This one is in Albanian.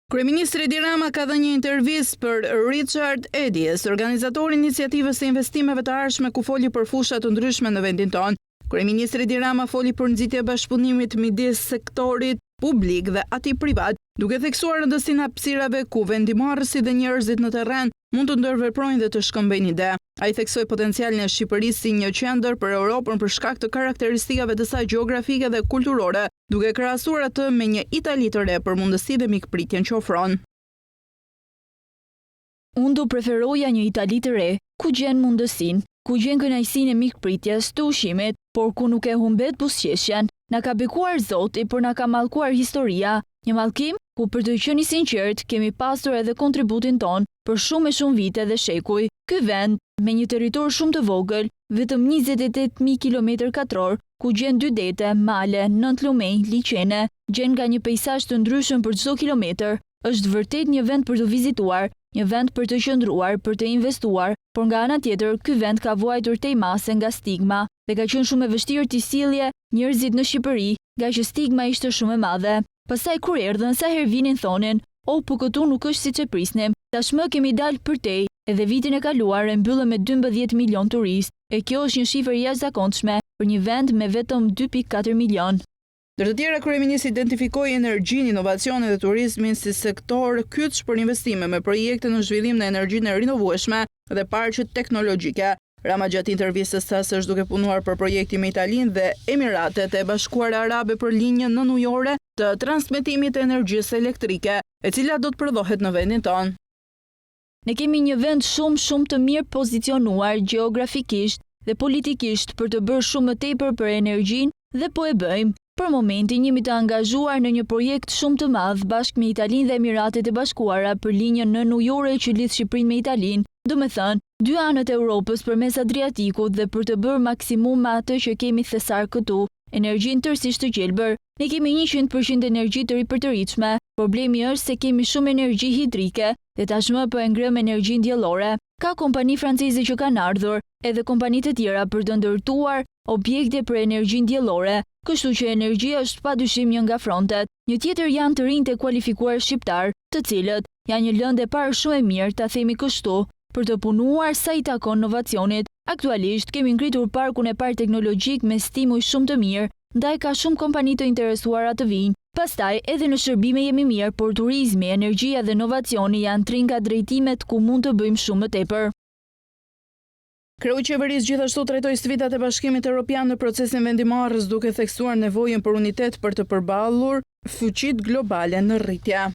Kryeministri Edi Rama ka dhënë një intervistë për Richard Edies, organizatori i iniciativës së investimeve të ardhshme, ku foli për fusha të ndryshme në vendin tonë. Kryeministri Edi Rama foli për nxitje bashkëpunimit midis sektorit publik dhe atij privat, duke theksuar rëndësinë e hapësirave ku vendimarrësit dhe njerëzit në terren mund të ndërveprojnë dhe të shkëmbejnë ide. Ai theksoi potencialin e Shqipërisë si një qendër për Europën për shkak të karakteristikave të saj gjeografike dhe kulturore, duke krahasuar atë me një Itali të re për mundësi dhe mikpritjen që ofron. Unë do preferoja një Itali të re, ku gjen mundësinë, ku gjen kënaqësinë e mikpritjes të ushqimit, por ku nuk e humbet buzëqeshjen. Na ka bekuar Zoti, por na ka mallkuar historia, një mallkim ku për të qenë sinqert kemi pasur edhe kontributin ton për shumë e shumë vite dhe shekuj. Ky vend, me një territor shumë të vogël, vetëm 28.000 km2, ku gjen 2 dete, male, 9 lumej, liçene, gjen nga një peizazh të ndryshëm për çdo kilometër, është vërtet një vend për të vizituar, një vend për të qëndruar, për të investuar, por nga ana tjetër, ky vend ka vuajtur tejmase nga stigma dhe ka qenë shumë e vështirë të sjellje njerëzit në Shqipëri, nga që stigma ishte shumë e madhe. Pastaj kur erdhën, sa herë vinin thonin, "Oh, po këtu nuk është siç e prisnim. Tashmë kemi dalë përtej, edhe vitin e kaluar e mbyllëm me 12 milion turistë, e kjo është një shifër jashtëzakonshme për një vend me vetëm 2.4 milion." Ndër të tjera, kryeministri identifikoi energjinë, inovacionin dhe turizmin si sektor kyç për investime me projekte në zhvillim në energjinë e rinovueshme dhe parqet teknologjike. Rama gjatë intervistës tha se është duke punuar për projekti me Italinë dhe Emiratet e Bashkuara Arabe për linjën nënujore të transmetimit të energjisë elektrike, e cila do të prodhohet në vendin tonë. Ne kemi një vend shumë të mirë pozicionuar gjeografikisht dhe politikisht për të bërë shumë më tepër për energjinë dhe po e bëjmë. Për momentin jemi të angazhuar në një projekt shumë të madh bashkë me Italinë dhe Emiratet e Bashkuara për linjën nënujore që lidh Shqipërinë me Italinë, do me thënë, 2 anët e Europës përmes Adriatikut dhe për të bërë maksimum me atë që kemi thesar këtu, energjinë tërësisht të gjelbër. Ne kemi 100% energji të ripërtëritshme. Problemi është se kemi shumë energji hidrike dhe tashmë po e ngrëm energjinë diellore. Ka kompani franceze që kanë ardhur, edhe kompani të tjera për të ndërtuar objekte për energjinë diellore, kështu që energjia është padyshim një nga frontet. Një tjetër janë të rinjtë e kualifikuar shqiptar, të cilët janë një lëndë e parë shumë e mirë, ta themi kështu, për të punuar sa i takon inovacionit. Aktualisht kemi ngritur parkun e parë teknologjik me stimuj shumë të mirë, ndaj ka shumë kompani të interesuara të vinë. Pastaj edhe në shërbime jemi mirë, por turizmi, energjia dhe inovacioni janë 3 nga drejtimet ku mund të bëjmë shumë më tepër. Kreu i qeverisë gjithashtu trajtoi sfidat e Bashkimit Evropian në procesin vendimarrës, duke theksuar nevojën për unitet për të përballur fuqitë globale në rritje.